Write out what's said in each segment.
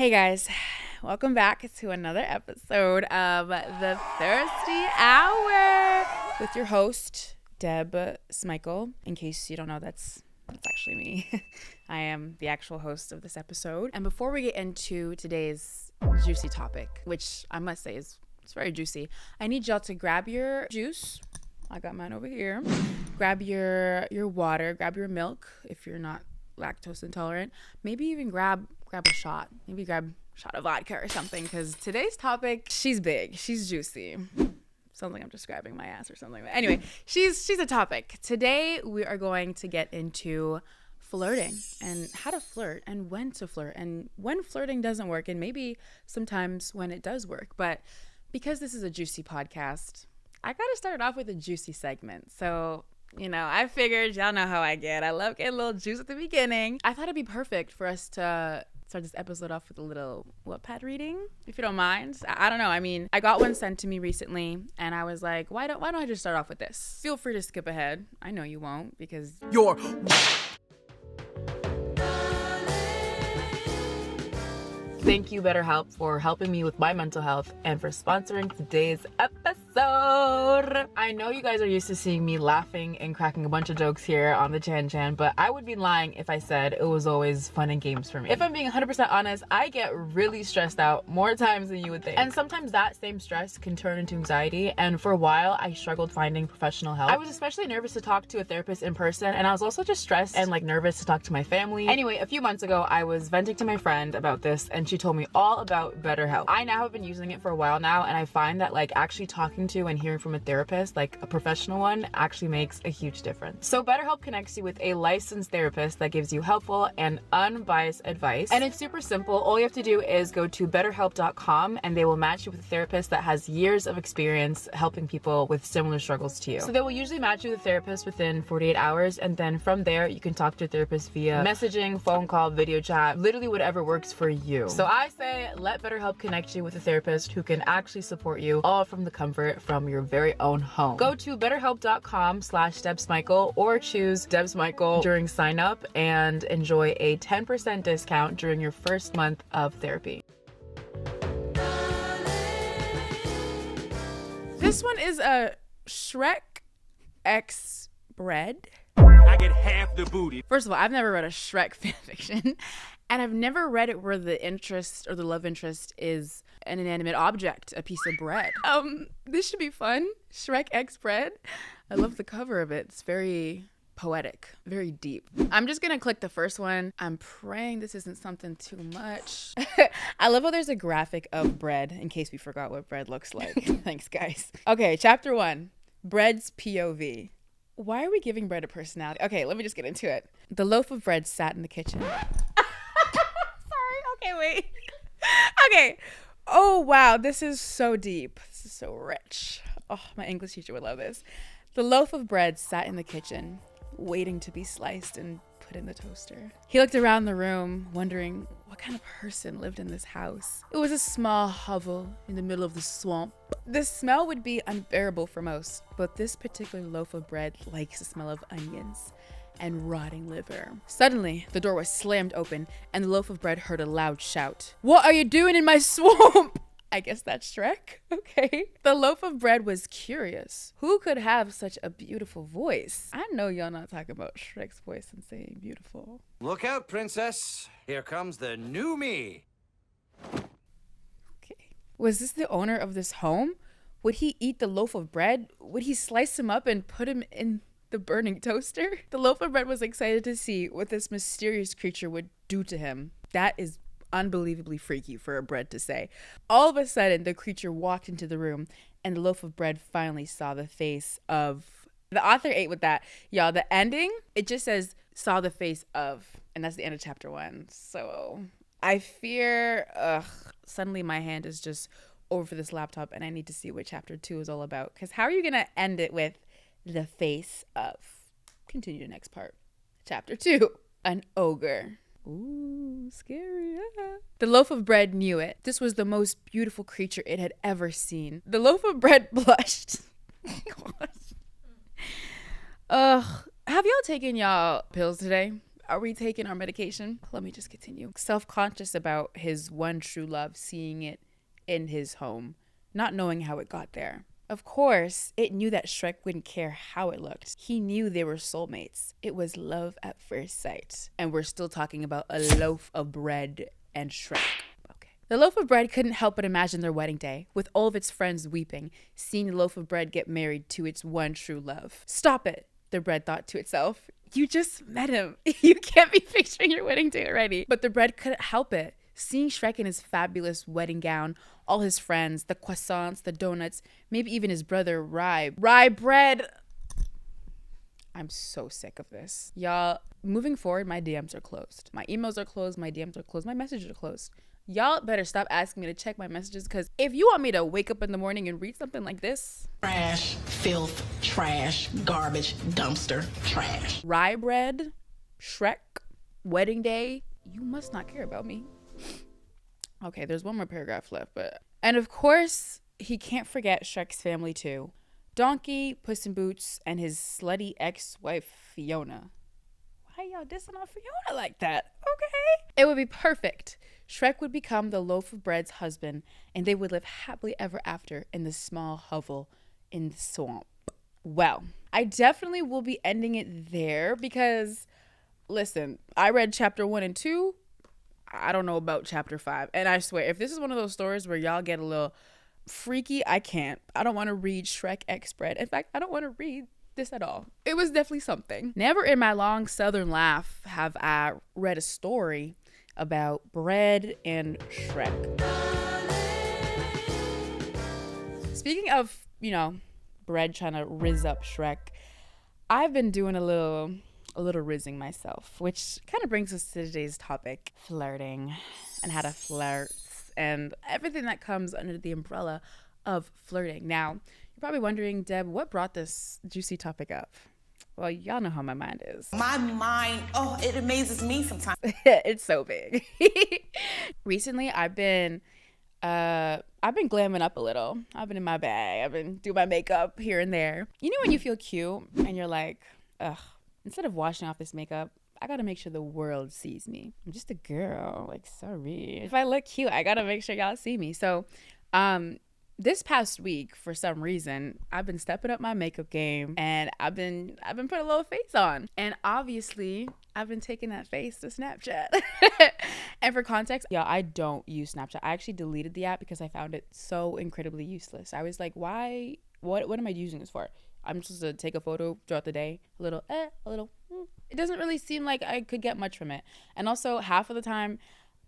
Hey guys, welcome back to another episode of the Thirsty Hour with your host, Deb Smikle. In case you don't know, that's actually me. I am the actual host of this episode. And before we get into today's juicy topic, which I must say it's very juicy, I need y'all to grab your juice. I got mine over here. Grab your water, grab your milk if you're not lactose intolerant. Maybe even grab a shot. Maybe grab a shot of vodka or something, because today's topic, she's big, she's juicy. Sounds like I'm just grabbing my ass or something. But anyway, she's a topic. Today we are going to get into flirting and how to flirt and when to flirt and when flirting doesn't work and maybe sometimes when it does work. But because this is a juicy podcast, I gotta start off with a juicy segment. So, I figured y'all know how I get. I love getting a little juice at the beginning. I thought it'd be perfect for us to start this episode off with a little Wattpad reading, if you don't mind. I don't know. I mean, I got one sent to me recently, and I was like, why don't I just start off with this? Feel free to skip ahead. I know you won't, because you're... Thank you, BetterHelp, for helping me with my mental health and for sponsoring today's episode. I know you guys are used to seeing me laughing and cracking a bunch of jokes here on the Chan, but I would be lying if I said it was always fun and games for me. If I'm being 100% honest, I get really stressed out more times than you would think. And sometimes that same stress can turn into anxiety, and for a while, I struggled finding professional help. I was especially nervous to talk to a therapist in person, and I was also just stressed and nervous to talk to my family. Anyway, a few months ago, I was venting to my friend about this, and she told me all about BetterHelp. I now have been using it for a while now, and I find that actually talking to and hearing from a therapist, a professional one, actually makes a huge difference. So BetterHelp connects you with a licensed therapist that gives you helpful and unbiased advice. And it's super simple. All you have to do is go to betterhelp.com and they will match you with a therapist that has years of experience helping people with similar struggles to you. So they will usually match you with a therapist within 48 hours, and then from there you can talk to a therapist via messaging, phone call, video chat, literally whatever works for you. So I say let BetterHelp connect you with a therapist who can actually support you, all from the comfort from your very own home. Go to betterhelp.com/DebSmikle or choose Deb Smikle during sign up and enjoy a 10% discount during your first month of therapy. This one is a Shrek X Bread. I get half the booty. First of all, I've never read a Shrek fanfiction, and I've never read it where the interest or the love interest is an inanimate object, a piece of bread. This should be fun. Shrek X Bread. I love the cover of it. It's very poetic, very deep. I'm just gonna click the first one. I'm praying this isn't something too much. I love how there's a graphic of bread in case we forgot what bread looks like. Thanks, guys. Okay, chapter 1, bread's POV. Why are we giving bread a personality? Okay, let me just get into it. The loaf of bread sat in the kitchen. Sorry, okay, wait. Okay. Oh, wow, this is so deep. This is so rich. Oh, my English teacher would love this. The loaf of bread sat in the kitchen, waiting to be sliced and put in the toaster. He looked around the room, wondering what kind of person lived in this house. It was a small hovel in the middle of the swamp. The smell would be unbearable for most, but this particular loaf of bread likes the smell of onions and rotting liver. Suddenly, the door was slammed open and the loaf of bread heard a loud shout. "What are you doing in my swamp?" I guess that's Shrek. Okay. The loaf of bread was curious. Who could have such a beautiful voice? I know y'all not talking about Shrek's voice and saying beautiful. Look out, princess. Here comes the new me. Okay. Was this the owner of this home? Would he eat the loaf of bread? Would he slice him up and put him in the burning toaster? The loaf of bread was excited to see what this mysterious creature would do to him. That is unbelievably freaky for a bread to say. All of a sudden, the creature walked into the room and the loaf of bread finally saw the face of... The author ate with that. Y'all, the ending, it just says, saw the face of, and that's the end of chapter 1. So I fear, suddenly my hand is just over this laptop and I need to see what chapter 2 is all about. Because how are you going to end it with the face of? Continue the next part. Chapter 2, an ogre. Ooh, scary. The loaf of bread knew it. This was the most beautiful creature it had ever seen. The loaf of bread blushed. Have y'all taken y'all pills today? Are we taking our medication? Let me just continue. Self-conscious about his one true love, seeing it in his home, not knowing how it got there. Of course, it knew that Shrek wouldn't care how it looked. He knew they were soulmates. It was love at first sight. And we're still talking about a loaf of bread and Shrek. Okay. The loaf of bread couldn't help but imagine their wedding day, with all of its friends weeping, seeing the loaf of bread get married to its one true love. Stop it, the bread thought to itself. You just met him. You can't be picturing your wedding day already. But the bread couldn't help it. Seeing Shrek in his fabulous wedding gown, all his friends, the croissants, the donuts, maybe even his brother Rye bread. I'm so sick of this. Y'all, moving forward, my DMs are closed. My emails are closed, my DMs are closed, my messages are closed. Y'all better stop asking me to check my messages, because if you want me to wake up in the morning and read something like this. Trash, filth, trash, garbage, dumpster, trash. Rye bread, Shrek, wedding day, you must not care about me. Okay, there's one more paragraph left, but... And of course, he can't forget Shrek's family too. Donkey, Puss in Boots, and his slutty ex-wife, Fiona. Why y'all dissing on Fiona like that? Okay. It would be perfect. Shrek would become the loaf of bread's husband, and they would live happily ever after in the small hovel in the swamp. Well, I definitely will be ending it there because, listen, I read chapter 1 and 2. I don't know about chapter 5. And I swear, if this is one of those stories where y'all get a little freaky, I can't. I don't want to read Shrek X Bread. In fact, I don't want to read this at all. It was definitely something. Never in my long southern life have I read a story about bread and Shrek. Speaking of, bread trying to rizz up Shrek, I've been doing a little rizzing myself, which kind of brings us to today's topic, flirting and how to flirt and everything that comes under the umbrella of flirting. Now, you're probably wondering, Deb, what brought this juicy topic up? Well, y'all know how my mind is. My mind, it amazes me sometimes. It's so big. Recently, I've been glamming up a little. I've been in my bag. I've been doing my makeup here and there. You know when you feel cute and you're like, ugh, instead of washing off this makeup, I gotta make sure the world sees me. I'm just a girl, like, sorry. If I look cute, I gotta make sure y'all see me. So, this past week, for some reason, I've been stepping up my makeup game, and I've been putting a little face on. And obviously, I've been taking that face to Snapchat. And for context, y'all, I don't use Snapchat. I actually deleted the app because I found it so incredibly useless. I was like, why? What am I using this for? I'm supposed to take a photo throughout the day, a little. It doesn't really seem like I could get much from it. And also, half of the time,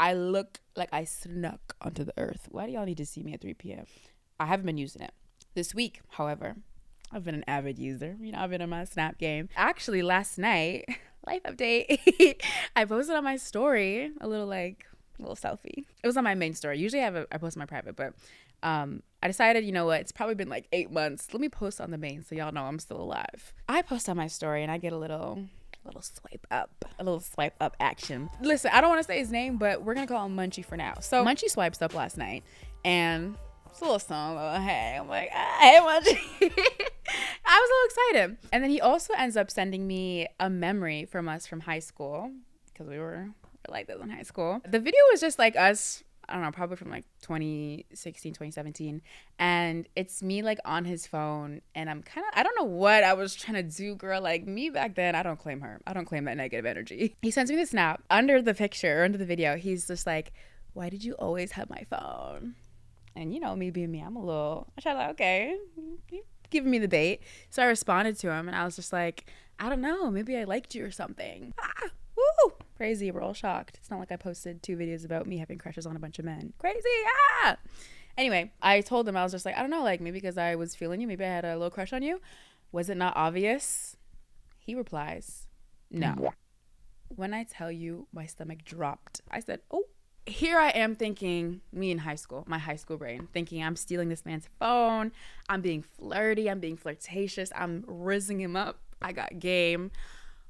I look like I snuck onto the earth. Why do y'all need to see me at 3 p.m.? I haven't been using it. This week, however, I've been an avid user. I've been in my Snap game. Actually, last night, life update, I posted on my story a little selfie. It was on my main story. Usually I post on my private, but I decided, you know what, it's probably been like 8 months. Let me post on the main so y'all know I'm still alive. I post on my story and I get a little swipe up action. Listen, I don't want to say his name, but we're gonna call him Munchie for now. So Munchie swipes up last night, and it's a little song, hey, I'm like, hey Munchie. I was a little excited. And then he also ends up sending me a memory from us from high school, because we were like this in high school. The video was just like us, I don't know, probably from like 2016, 2017. And it's me like on his phone, and I don't know what I was trying to do, girl. Like, me back then, I don't claim her. I don't claim that negative energy. He sends me the snap. Under the picture, or under the video, he's just like, why did you always have my phone? And me being me, I tried like, okay, you giving me the bait. So I responded to him, and I was just like, I don't know, maybe I liked you or something. Woo! Crazy, we're all shocked. It's not like I posted 2 videos about me having crushes on a bunch of men. Crazy, Anyway, I told him, I was just like, I don't know, like, maybe because I was feeling you, maybe I had a little crush on you. Was it not obvious? He replies, no. When I tell you, my stomach dropped. I said, oh. Here I am thinking, me in high school, my high school brain, thinking I'm stealing this man's phone, I'm being flirty, I'm being flirtatious, I'm rizzing him up, I got game.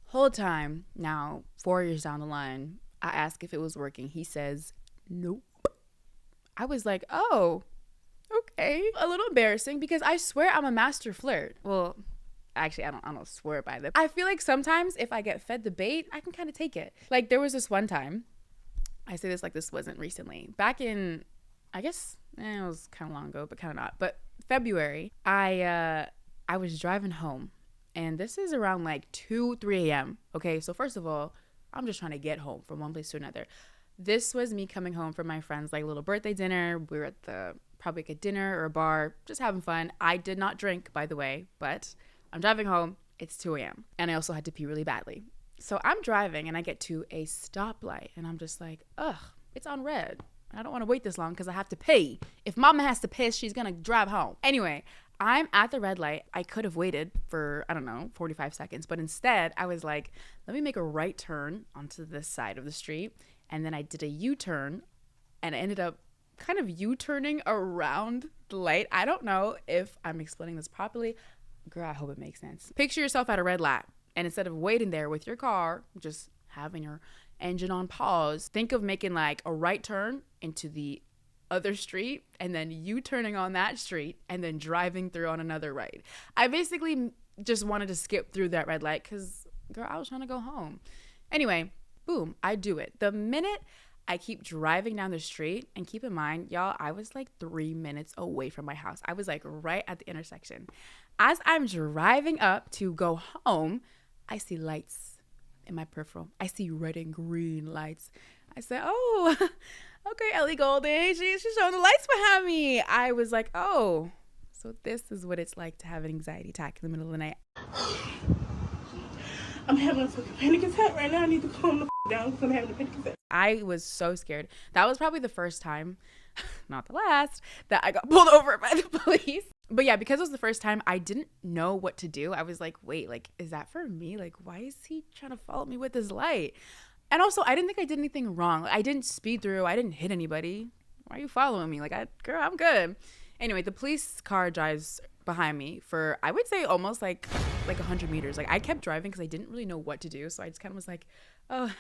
Whole time, now 4 years down the line, I ask if it was working. He says, nope. I was like, oh, okay. A little embarrassing because I swear I'm a master flirt. Well, Actually, I don't swear by them. I feel like sometimes if I get fed the bait, I can kind of take it. Like there was this one time, I say this like this wasn't recently. Back in, I guess, it was kind of long ago, but kind of not. But February, I was driving home, and this is around like 2, 3 a.m. Okay, so first of all, I'm just trying to get home from one place to another. This was me coming home from my friend's like little birthday dinner. We were at the probably like a dinner or a bar, just having fun. I did not drink, by the way, but I'm driving home. It's 2 a.m. and I also had to pee really badly. So I'm driving and I get to a stoplight and I'm just like, ugh, it's on red. I don't want to wait this long because I have to pee. If mama has to piss, she's going to drive home. Anyway, I'm at the red light. I could have waited for, I don't know, 45 seconds. But instead, I was like, let me make a right turn onto this side of the street. And then I did a U-turn and I ended up kind of U-turning around the light. I don't know if I'm explaining this properly. Girl, I hope it makes sense. Picture yourself at a red light, and instead of waiting there with your car, just having your engine on pause, think of making like a right turn into the other street and then U-turning on that street and then driving through on another right. I basically just wanted to skip through that red light because, girl, I was trying to go home. Anyway, boom, I do it. The minute I keep driving down the street, and keep in mind, y'all, I was like 3 minutes away from my house. I was like right at the intersection. As I'm driving up to go home, I see lights in my peripheral. I see red and green lights. I said, oh, okay, Ellie Goulding, she's showing the lights behind me. I was like, oh, so this is what it's like to have an anxiety attack in the middle of the night. I'm having a fucking panic attack right now. I need to calm the down because I'm having a panic attack. I was so scared. That was probably the first time, not the last, that I got pulled over by the police. But yeah, because it was the first time, I didn't know what to do. I was like, wait, like, is that for me? Like, why is he trying to follow me with this light? And also, I didn't think I did anything wrong. I didn't speed through. I didn't hit anybody. Why are you following me? Like, girl, I'm good. Anyway, the police car drives behind me for, I would say, almost like 100 meters. Like, I kept driving because I didn't really know what to do. So I just kind of was like, oh,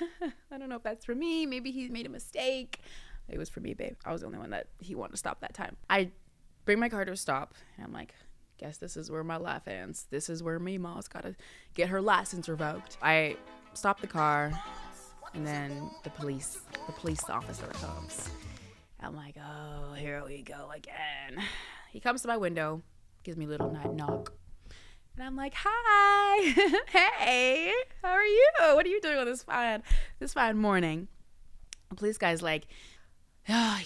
I don't know if that's for me. Maybe he made a mistake. It was for me, babe. I was the only one that he wanted to stop that time. I bring my car to a stop, and I'm like, guess this is where my life ends. This is where Mima's got to get her license revoked. I stop the car, and then the police officer comes. I'm like, oh, here we go again. He comes to my window, gives me a little night knock. And I'm like, hi, hey, how are you? What are you doing on this fine morning? The police guy's like,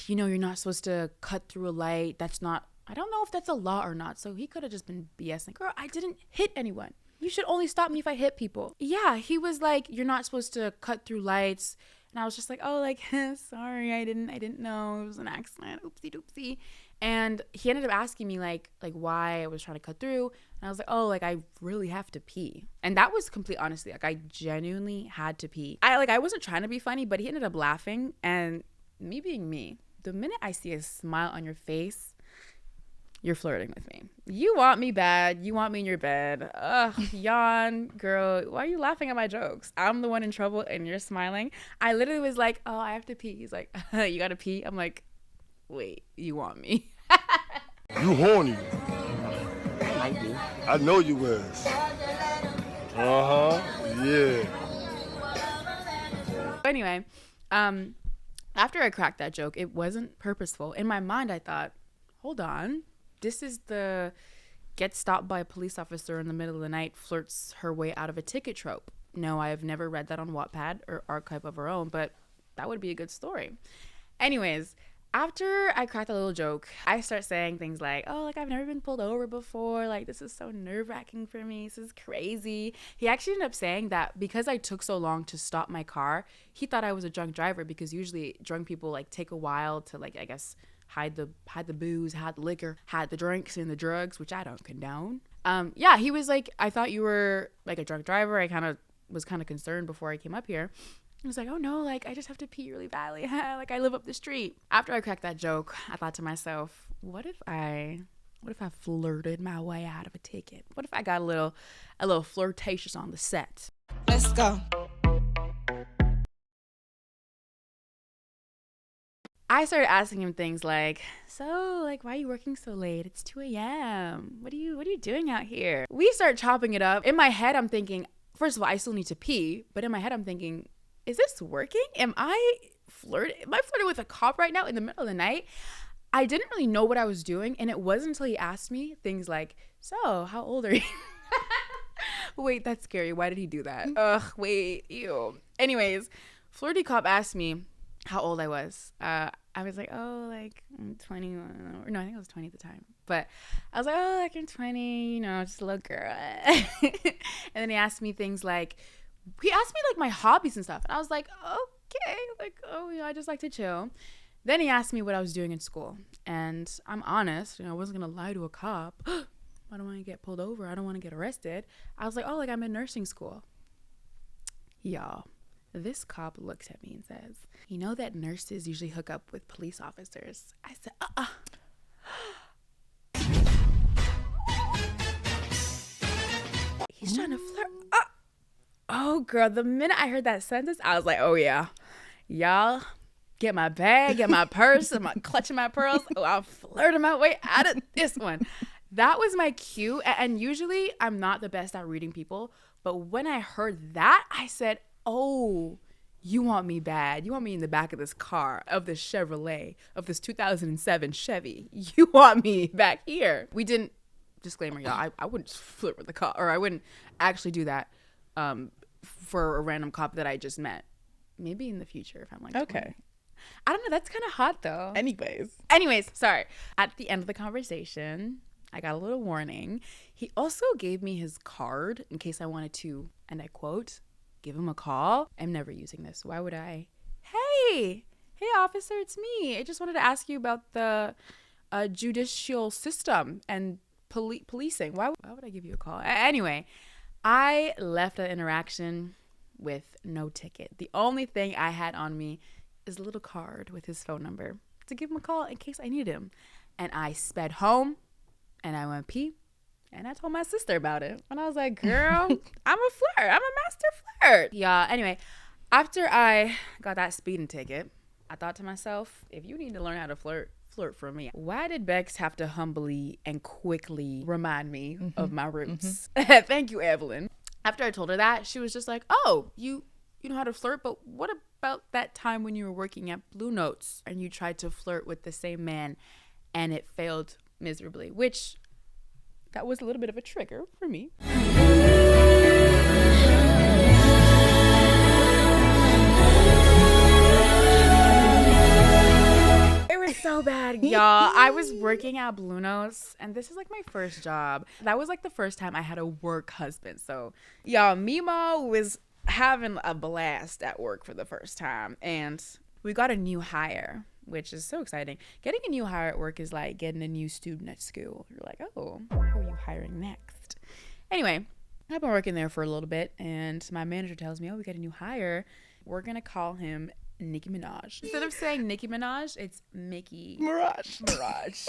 you know, you're not supposed to cut through a light. That's not, I don't know if that's a law or not. So he could have just been BSing. Girl, I didn't hit anyone. You should only stop me if I hit people. Yeah, he was like, you're not supposed to cut through lights. And I was just like, oh, like, sorry, I didn't know. It was an accident. Oopsie doopsie. And he ended up asking me like why I was trying to cut through. And I was like, oh, like, I really have to pee. And that was complete honesty. Like, I genuinely had to pee. I wasn't trying to be funny, but he ended up laughing. And me being me, the minute I see a smile on your face, you're flirting with me. You want me bad. You want me in your bed. Ugh, yawn, girl. Why are you laughing at my jokes? I'm the one in trouble and you're smiling. I literally was like, oh, I have to pee. He's like, you gotta pee? I'm like, wait, you want me? You horny. I know you was. Yeah. Anyway, after I cracked that joke, it wasn't purposeful. In my mind, I thought, hold on. This is the get stopped by a police officer in the middle of the night, flirts her way out of a ticket trope. No, I have never read that on Wattpad or Archive of Our Own, but that would be a good story. Anyways, after I cracked a little joke, I start saying things like, oh, like, I've never been pulled over before. Like, this is so nerve-wracking for me. This is crazy. He actually ended up saying that because I took so long to stop my car, he thought I was a drunk driver because usually drunk people, like, take a while to, like, I guess, hide the booze, hide the liquor, hide the drinks and the drugs, which I don't condone. Yeah, he was like, I thought you were, like, a drunk driver. I was kind of concerned before I came up here. I was like, oh no, like, I just have to pee really badly. Like, I live up the street. After I cracked that joke, I thought to myself, what if I flirted my way out of a ticket? What if I got a little flirtatious on the set? Let's go. I started asking him things like, so, like, why are you working so late? It's 2 a.m. What are you doing out here? We start chopping it up. In my head, I'm thinking, first of all, I still need to pee. But in my head, I'm thinking, is this working? Am I flirting with a cop right now in the middle of the night? I didn't really know what I was doing. And it wasn't until he asked me things like, so, how old are you? Wait, that's scary. Why did he do that? Ugh, wait, ew. Anyways, flirty cop asked me how old I was. I was like, oh, like I'm 21. No, I think I was 20 at the time. But I was like, oh, like I'm 20, you know, just a little girl. And then he asked me things like, he asked me like my hobbies and stuff. And I was like, okay, like, oh, yeah, I just like to chill. Then he asked me what I was doing in school. And I'm honest, you know, I wasn't going to lie to a cop. I don't want to get pulled over. I don't want to get arrested. I was like, oh, like I'm in nursing school. Y'all. This cop looks at me and says, you know that nurses usually hook up with police officers? I said, He's trying to flirt. Oh, girl, the minute I heard that sentence, I was like, oh, yeah. Y'all, get my bag, get my purse, I'm clutching my pearls. Oh, I'll flirt my way out of this one. That was my cue. And usually I'm not the best at reading people. But when I heard that, I said, oh, you want me bad. You want me in the back of this car, of this Chevrolet, of this 2007 Chevy. You want me back here. We didn't, disclaimer, y'all, I wouldn't flirt with the cop, or I wouldn't actually do that for a random cop that I just met. Maybe in the future if I'm like 20. Okay. I don't know. That's kind of hot though. Anyways, sorry. At the end of the conversation, I got a little warning. He also gave me his card in case I wanted to, and I quote, give him a call. I'm never using this. Why would I? Hey officer, it's me. I just wanted to ask you about the judicial system and policing. Why would I give you a call? Anyway, I left that interaction with no ticket. The only thing I had on me is a little card with his phone number to give him a call in case I needed him. And I sped home and I went pee. And I told my sister about it. And I was like, girl, I'm a flirt. I'm a master flirt. Yeah, anyway, after I got that speeding ticket, I thought to myself, if you need to learn how to flirt from me. Why did Bex have to humbly and quickly remind me of my roots? Thank you, Evelyn. After I told her that, she was just like, oh, you know how to flirt, but what about that time when you were working at Blue Notes and you tried to flirt with the same man and it failed miserably, which that was a little bit of a trigger for me. It was so bad, y'all. I was working at Blue Notes, and this is like my first job. That was like the first time I had a work husband. So, y'all, Mimo was having a blast at work for the first time, and we got a new hire, which is so exciting. Getting a new hire at work is like getting a new student at school. You're like, oh, who are you hiring next? Anyway, I've been working there for a little bit, and my manager tells me, oh, we got a new hire. We're going to call him Nicki Minaj. Instead of saying Nicki Minaj, it's Mickey Mirage.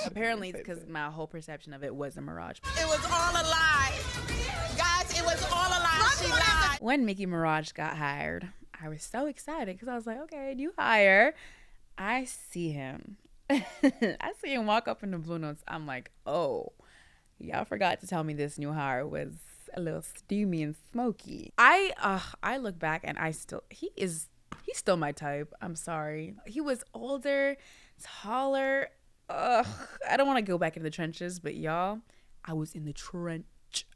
Apparently it's because my whole perception of it was a mirage. It was all a lie. Guys, it was all a lie. She lied. When Mickey Mirage got hired, I was so excited because I was like, okay, new hire. I see him. I see him walk up in the Blue Notes. I'm like, oh, y'all forgot to tell me this new hire was a little steamy and smoky. I look back and he's still my type. I'm sorry. He was older, taller. I don't want to go back into the trenches, but y'all, I was in the trench.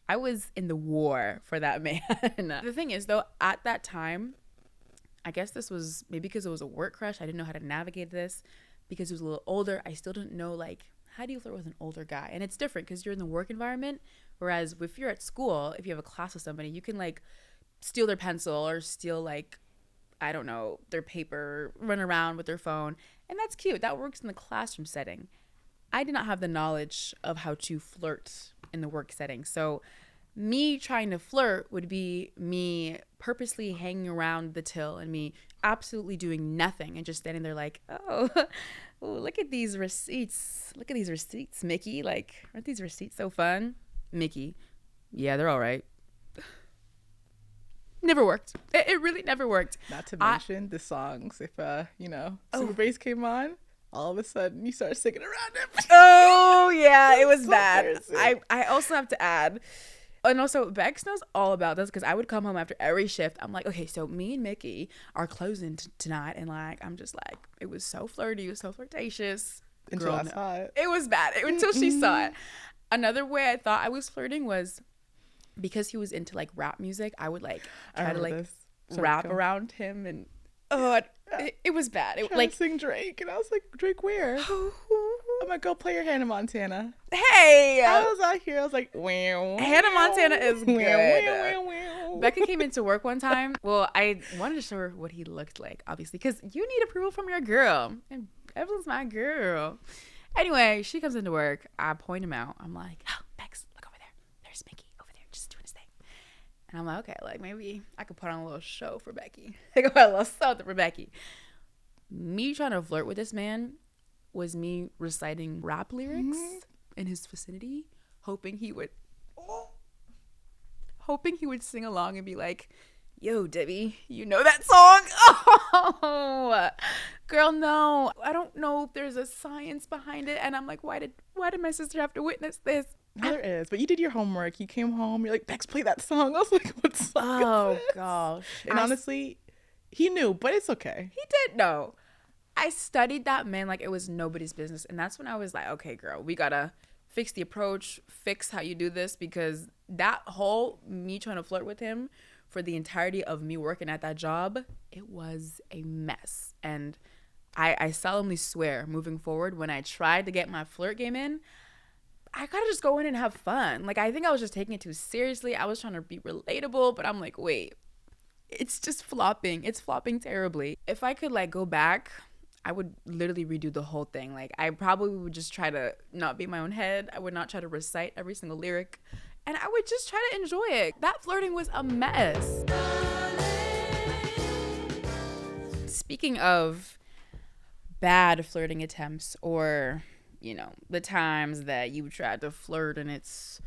I was in the war for that man. The thing is, though, at that time, I guess this was maybe because it was a work crush. I didn't know how to navigate this because he was a little older. I still didn't know, like, how do you flirt with an older guy? And it's different because you're in the work environment. Whereas if you're at school, if you have a class with somebody, you can, like, steal their pencil or steal, like, I don't know, their paper, run around with their phone. And that's cute. That works in the classroom setting. I did not have the knowledge of how to flirt in the work setting. So me trying to flirt would be me purposely hanging around the till and me absolutely doing nothing and just standing there like, oh, look at these receipts. Look at these receipts, Mickey. Like, aren't these receipts so fun? Mickey, yeah, they're all right. Never worked. It really never worked. Not to mention the songs. If Super Bass came on, all of a sudden you start singing around him. Oh yeah, it was So bad. embarrassing. I also have to add, and also Bex knows all about this because I would come home after every shift. I'm like, okay, so me and Mickey are closing tonight, and like I'm just like, it was so flirty, it was so flirtatious. Until I saw it. It was bad until she saw it. Another way I thought I was flirting was because he was into like rap music. I would like try to like rap around him, and it was bad. It like sing Drake, and I was like, Drake, where? I'm like, go play your Hannah Montana. Hey, I was out here. I was like, wow. Hannah Montana is good. Wow. Becca came into work one time. Well, I wanted to show her what he looked like, obviously, because you need approval from your girl, and Evelyn's my girl. Anyway, she comes into work. I point him out. I'm like, oh, Bex, look over there. There's Mickey over there, just doing his thing. And I'm like, okay, like maybe I could put on a little show for Becky. I could put a little something for Becky. Me trying to flirt with this man was me reciting rap lyrics in his vicinity, hoping he would sing along and be like, yo, Debbie, you know that song? Oh, girl, no. I don't know if there's a science behind it. And I'm like, why did my sister have to witness this? There is, but you did your homework. You came home. You're like, Bex, play that song. I was like, what song? Oh, is this? gosh. And honestly, he knew, but it's okay. He did know. I studied that man like it was nobody's business. And that's when I was like, okay, girl, we got to fix the approach, fix how you do this, because that whole me trying to flirt with him for the entirety of me working at that job, it was a mess. And I solemnly swear, moving forward, when I tried to get my flirt game in, I gotta just go in and have fun. Like, I think I was just taking it too seriously. I was trying to be relatable, but I'm like, wait, it's just flopping. It's flopping terribly. If I could like go back, I would literally redo the whole thing. Like, I probably would just try to not be in my own head. I would not try to recite every single lyric. And I would just try to enjoy it. That flirting was a mess. Speaking of bad flirting attempts, or, you know, the times that you tried to flirt and it's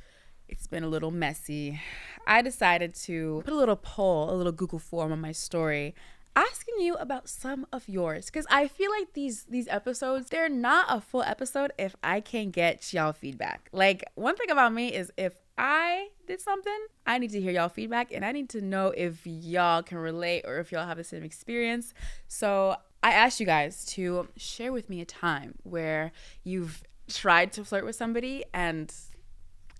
been a little messy, I decided to put a little poll, a little Google form on my story, asking you about some of yours, because I feel like these episodes, they're not a full episode if I can't get y'all feedback. Like, one thing about me is if I did something, I need to hear y'all feedback, and I need to know if y'all can relate or if y'all have the same experience. So I asked you guys to share with me a time where you've tried to flirt with somebody and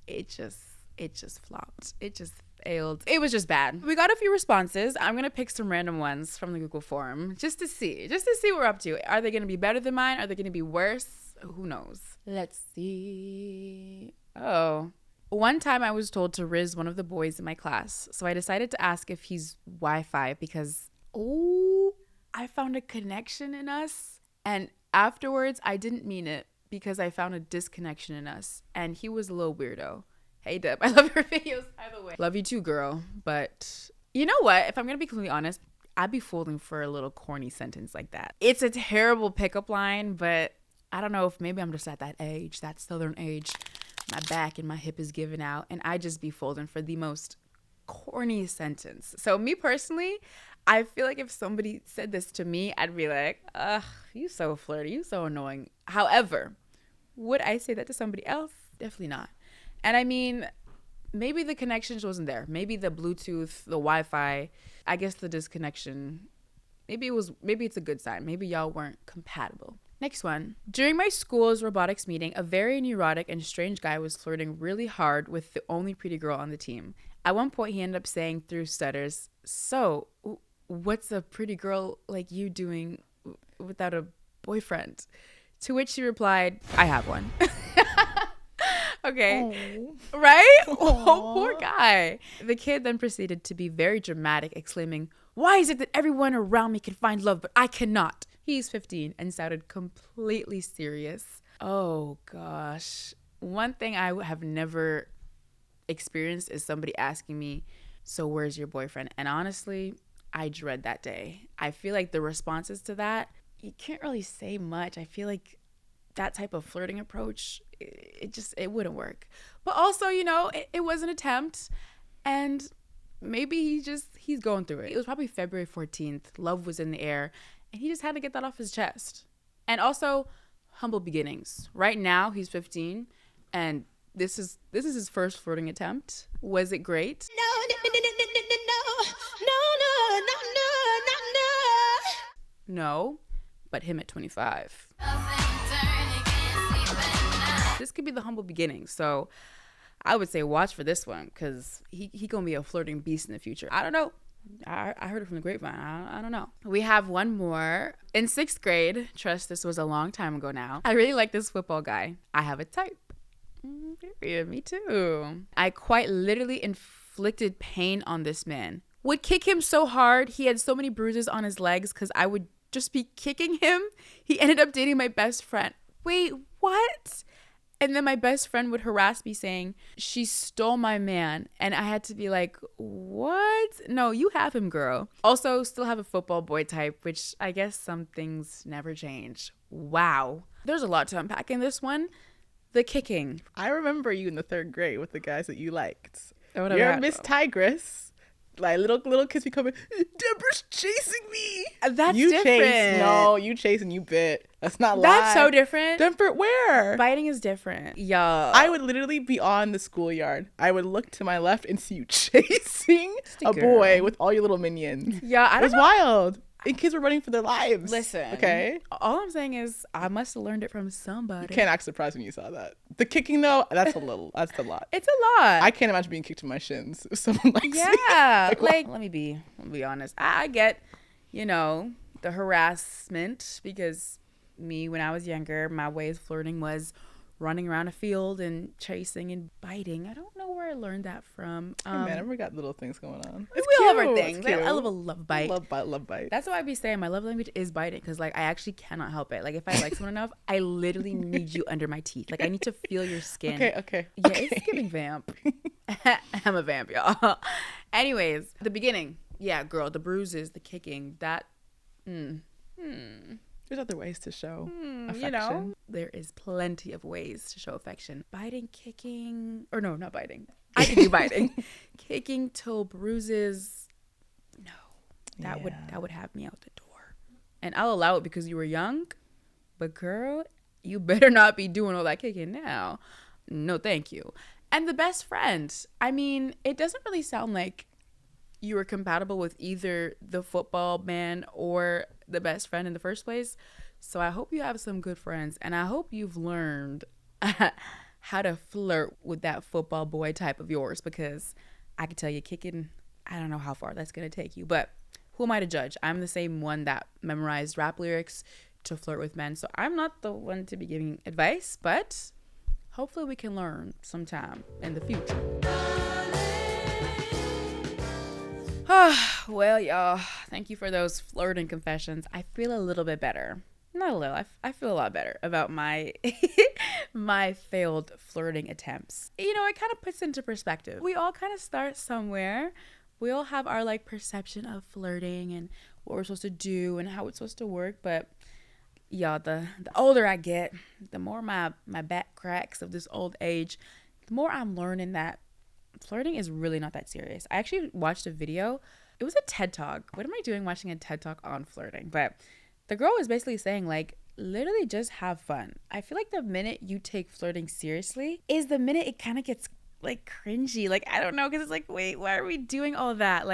it just flopped. It just failed. It was just bad. We got a few responses. I'm gonna pick some random ones from the Google form just to see what we're up to. Are they gonna be better than mine? Are they gonna be worse? Who knows? Let's see. Oh, one time I was told to rizz one of the boys in my class, so I decided to ask if he's Wi-Fi because I found a connection in us, and afterwards I didn't mean it because I found a disconnection in us, and he was a little weirdo. Hey Deb, I love your videos, by the way. Love you too, girl. But you know what? If I'm gonna be completely honest, I'd be falling for a little corny sentence like that. It's a terrible pickup line, but I don't know if maybe I'm just at that age, that southern age. My back and my hip is giving out, and I just be folding for the most corny sentence. So me personally, I feel like if somebody said this to me, I'd be like, ugh, you so flirty, you so annoying. However, would I say that to somebody else? Definitely not. And I mean, maybe the connection wasn't there. Maybe the Bluetooth, the Wi-Fi, I guess the disconnection, maybe it's a good sign. Maybe y'all weren't compatible. Next one. During my school's robotics meeting, a very neurotic and strange guy was flirting really hard with the only pretty girl on the team. At one point, he ended up saying through stutters, "So, what's a pretty girl like you doing without a boyfriend?" To which she replied, "I have one." Okay. Aww. Right? Oh, poor guy. The kid then proceeded to be very dramatic, exclaiming, "Why is it that everyone around me can find love, but I cannot?" He's 15 and sounded completely serious. Oh, gosh. One thing I have never experienced is somebody asking me, "So where's your boyfriend?" And honestly, I dread that day. I feel like the responses to that, you can't really say much. I feel like that type of flirting approach, it wouldn't work. But also, you know, it was an attempt, and maybe he's going through it. It was probably February 14th. Love was in the air, and he just had to get that off his chest. And also humble beginnings. Right now he's 15 and this is his first flirting attempt. Was it great? No, but him at 25. This could be the humble beginning. So I would say watch for this one because he gonna be a flirting beast in the future. I don't know. I heard it from the grapevine. I don't know. We have one more. In 6th grade, trust this was a long time ago now, I really like this football guy. I have a type. Period. Me too. I quite literally inflicted pain on this man. Would kick him so hard. He had so many bruises on his legs because I would just be kicking him. He ended up dating my best friend. Wait, what? And then my best friend would harass me saying, she stole my man. And I had to be like, what? No, you have him, girl. Also, still have a football boy type, which I guess some things never change. Wow. There's a lot to unpack in this one. The kicking. I remember you in the 3rd grade with the guys that you liked. Oh, You're Miss Tigress. Like little kids be coming, Deborah's chasing me. That's you different. Chase. No, you chase and you bit. That's not That's lie. so different. Different where? Biting is different. Yeah. I would literally be on the schoolyard. I would look to my left and see you chasing a boy with all your little minions. Yeah, it was wild. And kids were running for their lives. Listen. Okay. All I'm saying is I must have learned it from somebody. You can't act surprised when you saw that. The kicking though, that's a lot. It's a lot. I can't imagine being kicked in my shins if someone likes me. Yeah. like let me be honest. I get, the harassment because me when I was younger, my way of flirting was running around a field and chasing and biting. I don't know where I learned that from. Hey man, everyone got little things going on. We all have our things. I love a love bite. Love bite. That's why I be saying my love language is biting because like I actually cannot help it. Like if I like someone enough, I literally need you under my teeth. Like I need to feel your skin. Okay. Yeah, it's giving vamp. I'm a vamp, y'all. Anyways, the beginning. Yeah, girl, the bruises, the kicking, that. There's other ways to show affection. There is plenty of ways to show affection. Biting, kicking, or no, not biting. I can do biting. Kicking till bruises. No, that would have me out the door. And I'll allow it because you were young, but girl, you better not be doing all that kicking now. No, thank you. And the best friend. I mean, it doesn't really sound like you were compatible with either the football man or the best friend in the first place. So I hope you have some good friends and I hope you've learned how to flirt with that football boy type of yours because I can tell you kicking, I don't know how far that's going to take you, but who am I to judge? I'm the same one that memorized rap lyrics to flirt with men. So I'm not the one to be giving advice, but hopefully we can learn sometime in the future. Well, y'all, thank you for those flirting confessions. I feel a little bit better. Not a little. I feel a lot better about my my failed flirting attempts. It kind of puts into perspective. We all kind of start somewhere. We all have our perception of flirting and what we're supposed to do and how it's supposed to work. But y'all, the older I get, the more my back cracks of this old age, the more I'm learning that flirting is really not that serious. I actually watched a video. It was a TED Talk. What am I doing watching a TED Talk on flirting? But the girl was basically saying literally just have fun. I feel like the minute you take flirting seriously is the minute it kind of gets cringy. I don't know, because it's wait, why are we doing all that?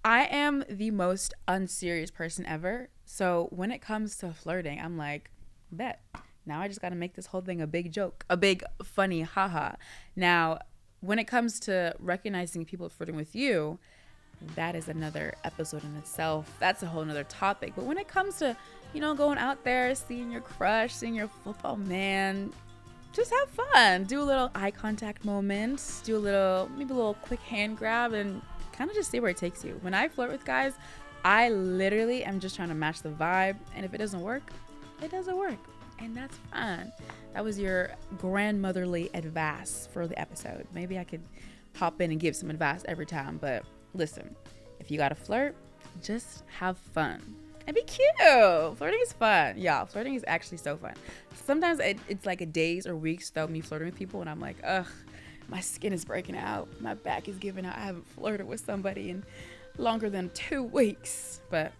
I am the most unserious person ever. So when it comes to flirting, I'm bet. Now I just got to make this whole thing a big joke, a big funny haha. Now, when it comes to recognizing people flirting with you, that is another episode in itself. That's a whole nother topic. But when it comes to, going out there, seeing your crush, seeing your football man, just have fun. Do a little eye contact moment. Do maybe a little quick hand grab and kind of just see where it takes you. When I flirt with guys, I literally am just trying to match the vibe. And if it doesn't work, it doesn't work. And that's fine. That was your grandmotherly advice for the episode. Maybe I could hop in and give some advice every time. But listen, if you got to flirt, just have fun. And be cute. Flirting is fun. Y'all, flirting is actually so fun. Sometimes it's a days or weeks without me flirting with people. And I'm ugh, my skin is breaking out. My back is giving out. I haven't flirted with somebody in longer than 2 weeks. But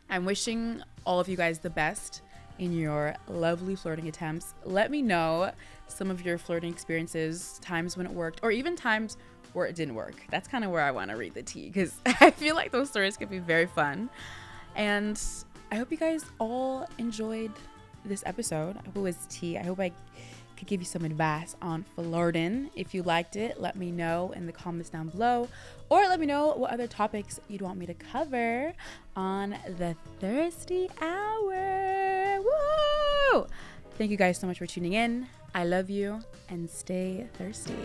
I'm wishing all of you guys the best. in your lovely flirting attempts. Let me know some of your flirting experiences, times when it worked, or even times where it didn't work. That's kind of where I want to read the tea, because I feel like those stories could be very fun. And I hope you guys all enjoyed this episode. I hope it was tea. I hope I could give you some advice on flirting. If you liked it, let me know in the comments down below, or let me know what other topics you'd want me to cover on the Thirsty Hour. Woo! Thank you guys so much for tuning in. I love you, and stay thirsty.